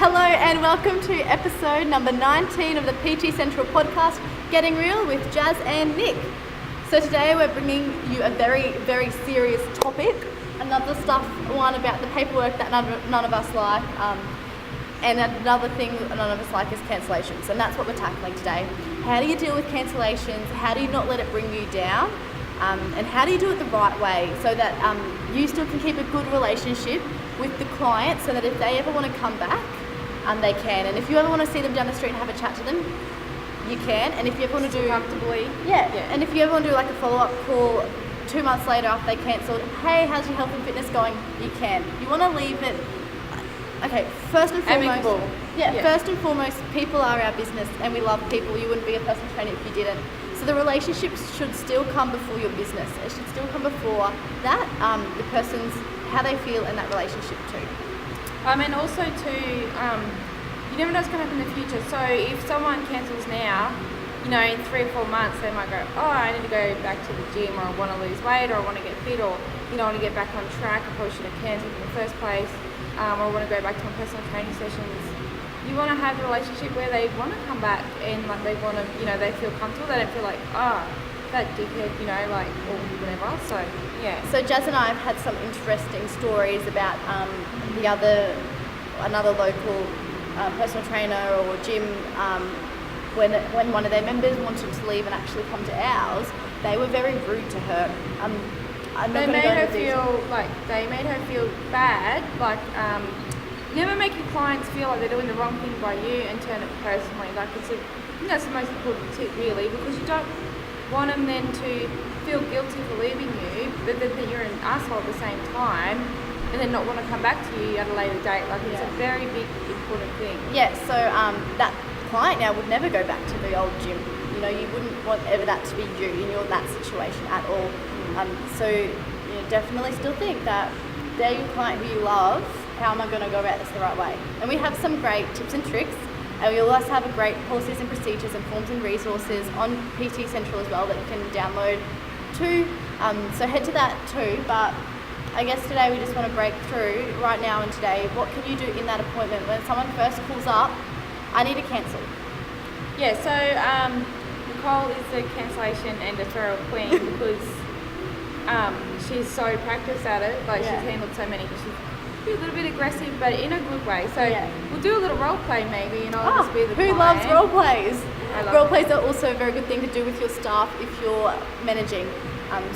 Hello and welcome to episode number 19 of the PT Central podcast, Getting Real with Jazz and Nick. So today we're bringing you a very, very serious topic, another one about the paperwork that none of us like, and another thing none of us like is cancellations, and that's what we're tackling today. How do you deal with cancellations? How do you not let it bring you down? And how do you do it the right way so that you still can keep a good relationship with the client so that if they ever want to come back, they can. And if you ever want to see them down the street and have a chat to them, you can. And if you ever want to do comfortably, yeah. And if you ever want to do like a follow-up call 2 months later after they cancelled, hey, how's your health and fitness going? You can. You want to leave it. Okay, first and foremost, first and foremost, people are our business, and we love people. You wouldn't be a personal trainer if you didn't. So the relationships should still come before your business. It should still come before that, the person's, how they feel in that relationship too. And also too, you never know what's going to happen in the future. So if someone cancels now, in 3 or 4 months, they might go, oh, I need to go back to the gym, or I want to lose weight, or I want to get fit, or I want to get back on track. I probably should have cancelled in the first place, or I want to go back to my personal training sessions. You want to have a relationship where they want to come back and like they want to, they feel comfortable. They don't feel like, that dickhead, or whatever. So, yeah. So Jazz and I have had some interesting stories about another local personal trainer or gym. When one of their members wanted to leave and actually come to ours, they were very rude to her. They made her feel bad, never make your clients feel like they're doing the wrong thing by you and turn it personally. I think that's the most important tip, really, because you don't want them then to feel guilty for leaving you, but then you're an asshole at the same time, and then not want to come back to you at a later date. It's a very big, important thing. Yeah. So that client now would never go back to the old gym. You wouldn't want ever that to be you in that situation at all. So definitely still think that they're your client who you love. How am I going to go about this the right way? And we have some great tips and tricks, and we also have a great policies and procedures and forms and resources on PT Central as well that you can download too. So head to that too. But I guess today we just want to break through right now and today. What can you do in that appointment when someone first calls up? I need to cancel. Yeah. So Nicole is the cancellation and deferral queen because she's so practiced at it. She's handled so many. She's a little bit aggressive, but in a good way. So we'll do a little role play maybe, I'll just be the client. Who loves role plays? Role plays are also a very good thing to do with your staff if you're managing.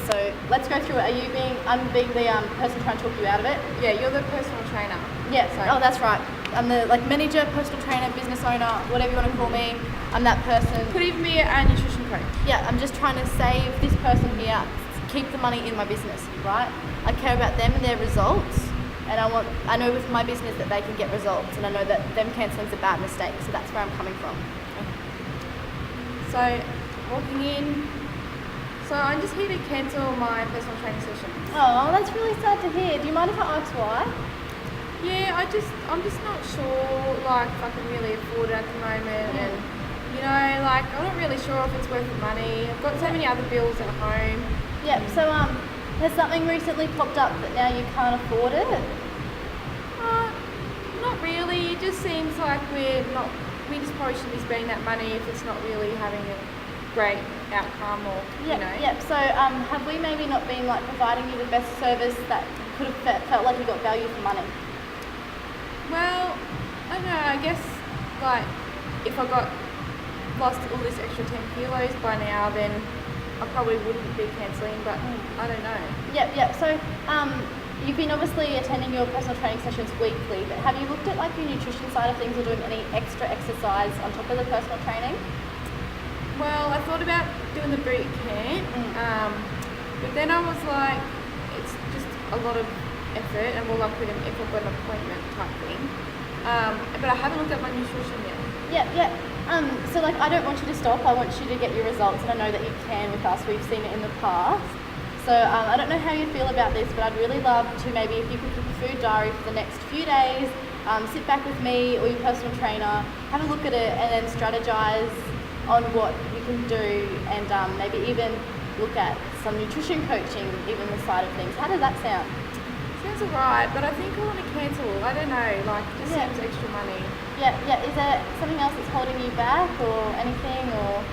So let's go through it. I'm being the person trying to talk you out of it? Yeah, you're the personal trainer. Yeah, oh that's right. I'm the manager, personal trainer, business owner, whatever you want to call me. I'm that person. Could even be a nutrition coach. Yeah, I'm just trying to save this person here, keep the money in my business, right? I care about them and their results. And I know with my business that they can get results, and I know that them cancelling is a bad mistake. So that's where I'm coming from. So walking in, so I'm just here to cancel my personal training session. Oh, that's really sad to hear. Do you mind if I ask why? Yeah, I'm just not sure if I can really afford it at the moment, and I'm not really sure if it's worth the money. I've got so many other bills at home. Yeah. So has something recently popped up that now you can't afford it? Not really. It just seems like we just probably shouldn't be spending that money if it's not really having a great outcome or, Yep. So have we maybe not been providing you the best service that could have felt like you got value for money? Well, I don't know. I guess if I lost all this extra 10 kilos by now, then I probably wouldn't be cancelling, but I don't know. Yep. So you've been obviously attending your personal training sessions weekly, but have you looked at your nutrition side of things or doing any extra exercise on top of the personal training? Well, I thought about doing the boot camp, but then I was like, it's just a lot of effort, and if I've got an appointment type thing. But I haven't looked at my nutrition yet. Yeah. So I don't want you to stop. I want you to get your results, and I know that you can with us. We've seen it in the past. So I don't know how you feel about this, but I'd really love to maybe if you could keep a food diary for the next few days, sit back with me or your personal trainer, have a look at it, and then strategize on what you can do, and maybe even look at some nutrition coaching, even the side of things. How does that sound? Sounds sounds alright, but I think I want to cancel. I don't know, like it just Yeah. seems extra money. Yeah. Is there something else that's holding you back or anything or?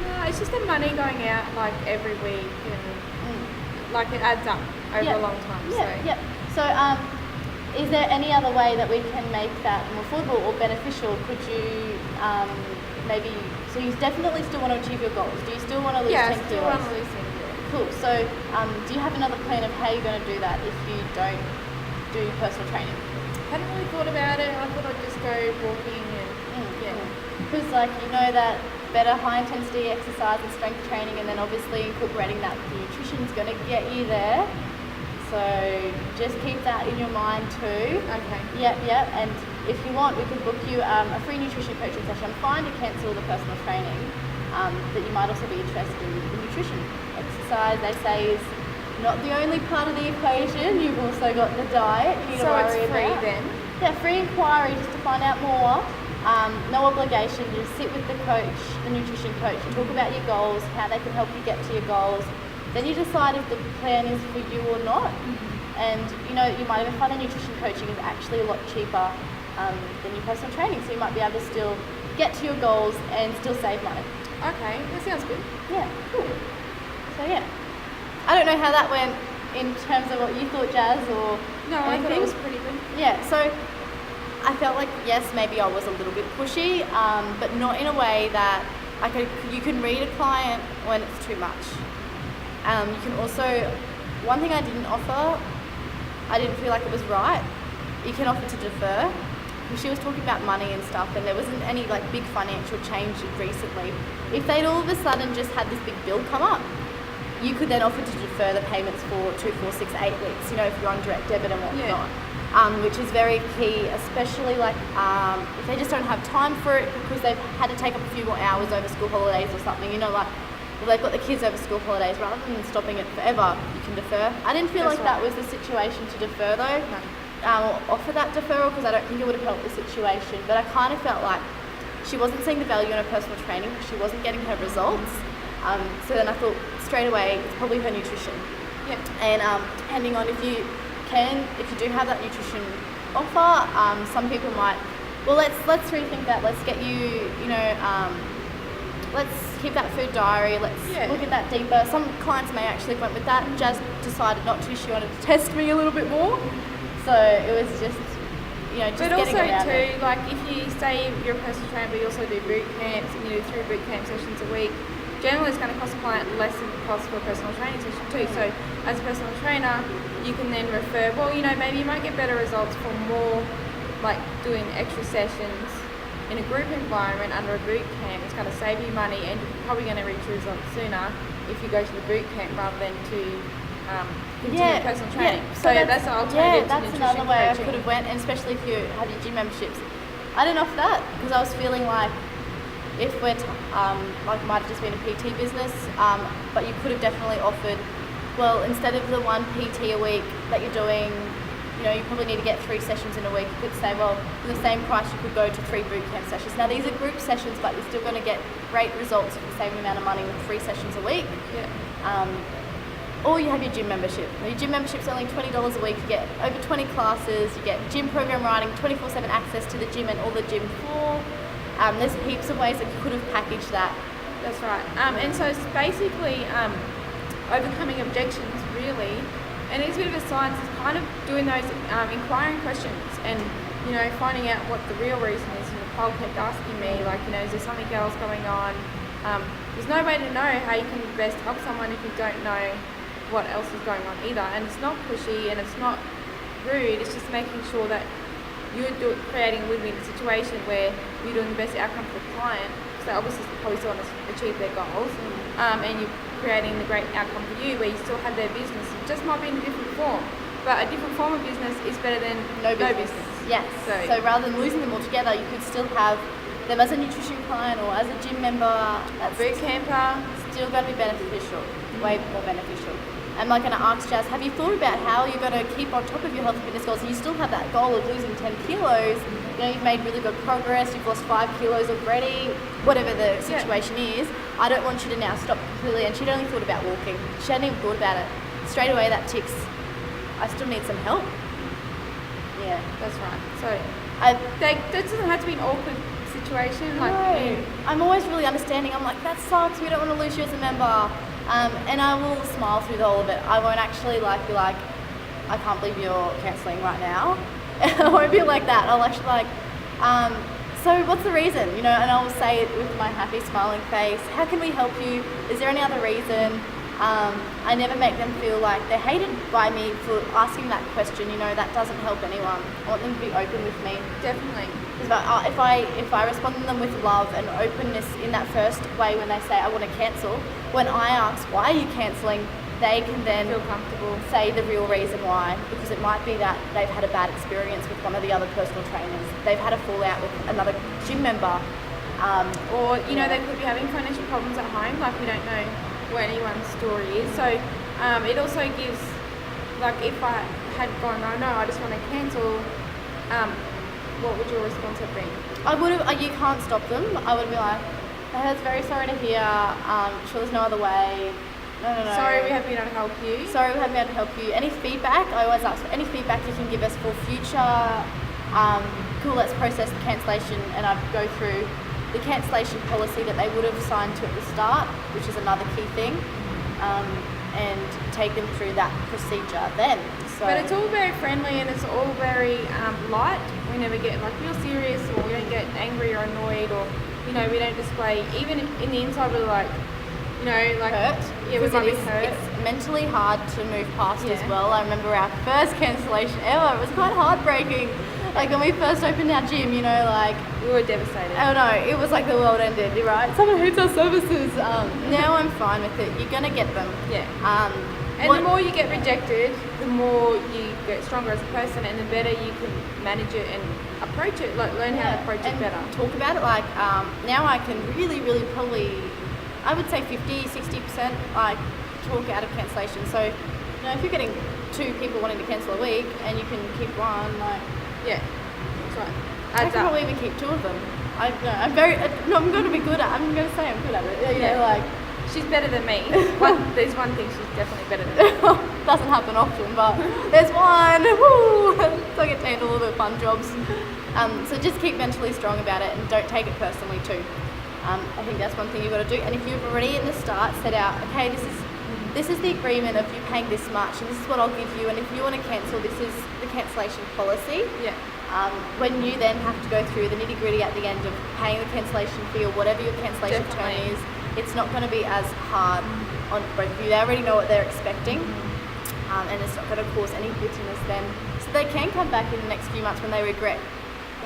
No, it's just the money going out like every week and like it adds up over a long time. So, is there any other way that we can make that more affordable or beneficial? Could you maybe? So you definitely still want to achieve your goals. Do you still want to lose 10 still kilos? want to lose 10 kilos. Cool. So, do you have another plan of how you're going to do that if you don't do personal training? I hadn't really thought about it. I thought I'd just go walking and Because like you know that better high intensity exercise and strength training, and then obviously incorporating that with nutrition is going to get you there. So just keep that in your mind too. Okay. Yep. And if you want, we can book you a free nutrition coaching session. I'm fine to cancel the personal training, but you might also be interested in the nutrition. Exercise, they say, is not the only part of the equation. You've also got the diet you need to So worry it's free about. then? Yeah, free inquiry just to find out more. No obligation. You just sit with the coach, the nutrition coach. You talk about your goals, how they can help you get to your goals. Then you decide if the plan is for you or not. And you know, you might even find that nutrition coaching is actually a lot cheaper than your personal training. So you might be able to still get to your goals and still save money. Okay, that sounds good. Yeah, cool. So yeah, I don't know how that went in terms of what you thought, Jazz, or No, I thought it anything. was pretty good. Yeah, so I felt like, yes, maybe I was a little bit pushy, but not in a way that you can read a client when it's too much. You can also, one thing I didn't offer, I didn't feel like it was right, you can offer to defer. She was talking about money and stuff, and there wasn't any like big financial change recently. If they'd all of a sudden just had this big bill come up, you could then offer to defer the payments for 2, 4, 6, 8 weeks, you know, if you're on direct debit and whatnot. Which is very key, especially like if they just don't have time for it because they've had to take up a few more hours over school holidays or something, you know, like well, they've got the kids over school holidays, rather than stopping it forever, you can defer. I didn't feel that was the situation to defer though. No. Or offer that deferral because I don't think it would have helped the situation, but I kind of felt like she wasn't seeing the value in her personal training because she wasn't getting her results. So then I thought straight away it's probably her nutrition. Yeah. And depending on if you do have that nutrition offer, some people might, well, let's rethink that. Let's get you, you know, let's keep that food diary. Let's look at that deeper. Some clients may actually went with that. Jazz decided not to. She wanted to test me a little bit more. So it was just, you know, just but getting also around too, it. like if you say you're a personal trainer, but you also do boot camps and you do 3 boot camp sessions a week, generally it's going to cost a client less than it costs for a personal training session too. So as a personal trainer, you can then refer, well, you know, maybe you might get better results for more, like doing extra sessions in a group environment under a boot camp. It's going to save you money and you're probably going to reach your results sooner if you go to the boot camp rather than to continue personal training. So that's an alternative to that's nutrition another way coaching. I could have went, and especially if you have your gym memberships. I didn't offer that because I was feeling like if we're like it might have just been a PT business, but you could have definitely offered, well, instead of the 1 PT a week that you're doing, you know, you probably need to get 3 sessions in a week. You could say, well, for the same price, you could go to 3 boot camp sessions. Now, these are group sessions, but you're still going to get great results for the same amount of money with 3 sessions a week. Yeah. Or you have your gym membership. Your gym membership's only $20 a week. You get over 20 classes. You get gym program writing, 24/7 access to the gym and all the gym floor. There's heaps of ways that you could have packaged that. That's right. And so it's basically overcoming objections, really. And it's a bit of a science. It's kind of doing those inquiring questions and, you know, finding out what the real reason is. And Nicole kept asking me, like, you know, is there something else going on? There's no way to know how you can best help someone if you don't know what else is going on either. And it's not pushy and it's not rude. It's just making sure that you're creating a win-win situation where you're doing the best outcome for the client. So obviously probably still want to achieve their goals, and you're creating the great outcome for you where you still have their business. It just might be in a different form, but a different form of business is better than no business. Yes. So rather than losing them altogether, you could still have them as a nutrition client or as a gym member. That's boot camper. Still going to be beneficial, way more beneficial. I'm like going to ask Jazz, have you thought about how you're going to keep on top of your health and fitness goals? And you still have that goal of losing 10 kilos. You know, you've made really good progress. You've lost 5 kilos already. Whatever the situation is, I don't want you to now stop completely. And she'd only thought about walking. She hadn't even thought about it. Straight away, that ticks I still need some help. Yeah. That's right. So I that doesn't have to be an awkward situation. Like, No. I'm always really understanding. I'm like, that sucks. We don't want to lose you as a member. And I will smile through the whole of it. I won't actually be like, I can't believe you're cancelling right now. I won't be like that. I'll actually so what's the reason? And I'll say it with my happy smiling face. How can we help you? Is there any other reason? I never make them feel like they're hated by me for asking that question. That doesn't help anyone. I want them to be open with me. Definitely. If I respond to them with love and openness in that first way when they say I want to cancel, when I ask why are you cancelling, they can then Feel comfortable. say the real reason why, because it might be that they've had a bad experience with one of the other personal trainers. They've had a fallout with another gym member. Or they could be having financial problems at home. Like, we don't know what anyone's story is. So it also gives, like, if I had gone, oh no, I just want to cancel, what would your response have been? I would have. You can't stop them. I would be like, that's very sorry to hear. Sure, there's no other way. No. Sorry, we haven't been able to help you. Sorry, we haven't been able to help you. Any feedback? I always ask for any feedback you can give us for future. Cool, let's process the cancellation, and I'd go through the cancellation policy that they would have signed to at the start, which is another key thing, and take them through that procedure then. So, but it's all very friendly and it's all very light. We never get real serious, or we don't get angry or annoyed, or we don't display, even in the inside we're like, hurt. Yeah, we might be Because hurt. it's mentally hard to move past as Yeah. well. I remember our first cancellation ever. It was quite heartbreaking. Like when we first opened our gym, We were devastated. oh no, it was like the world ended, right? Someone hates our services. Now I'm fine with it. You're gonna get them. Yeah. And What- the more you get rejected, the more you get stronger as a person, and the better you can manage it and approach it, like learn how to approach it and better. talk about it. Like now I can really probably, I would say 50-60% like talk out of cancellation. So if you're getting 2 people wanting to cancel a week and you can keep one, like Yeah, that's right. I Adds can up. probably even keep 2 of them. I'm going to be good at. I'm going to say I'm good at it. Yeah. She's better than me. There's one thing she's definitely better than me. Doesn't happen often, but there's one. Woo! So I get to handle all the fun jobs. So just keep mentally strong about it and don't take it personally too. I think that's one thing you've got to do. And if you've already in the start set out, okay, this is the agreement of you paying this much, and this is what I'll give you. And if you want to cancel, this is the cancellation policy. Yeah. When you then have to go through the nitty gritty at the end of paying the cancellation fee or whatever your cancellation term Definitely. is, it's not going to be as hard on both of you. They already know what they're expecting, and it's not going to cause any bitterness then. So they can come back in the next few months when they regret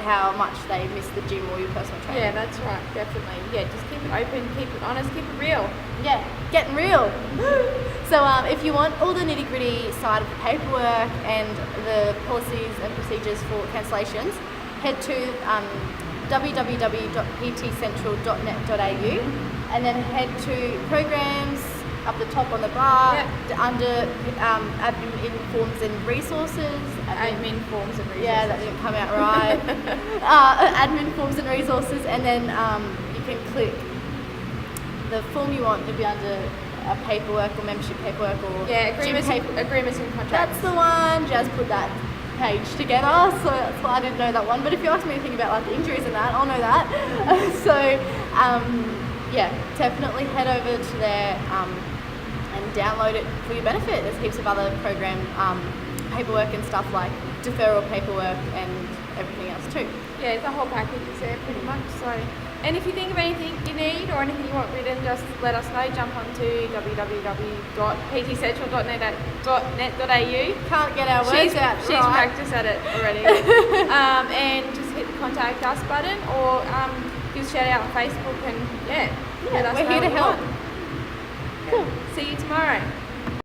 how much they miss the gym or your personal trainer. Yeah, that's right, definitely. Yeah, just keep it open, keep it honest, keep it real. Yeah, getting real. So if you want all the nitty gritty side of the paperwork and the policies and procedures for cancellations, head to www.ptcentral.net.au and then head to programs up the top on the bar, under admin forms and resources. Admin forms and resources. Yeah, that didn't come out right. Admin forms and resources, and then you can click the form you want to be under paperwork or membership paperwork or agreements and contracts. That's the one. Jazz put that page together, so that's why I didn't know that one. But if you ask me anything about like the injuries and that, I'll know that. So definitely head over to there and download it for your benefit. There's heaps of other program paperwork and stuff like deferral paperwork and everything else too. Yeah, the whole package is there pretty much. So, and if you think of anything you need or anything you want written, just let us know. Jump onto www.ptcentral.net.au. Can't get our words out She's right. practiced at it already. And just hit the contact us button or give us a shout out on Facebook and let us know we're here to what you help. want. Cool. See you tomorrow.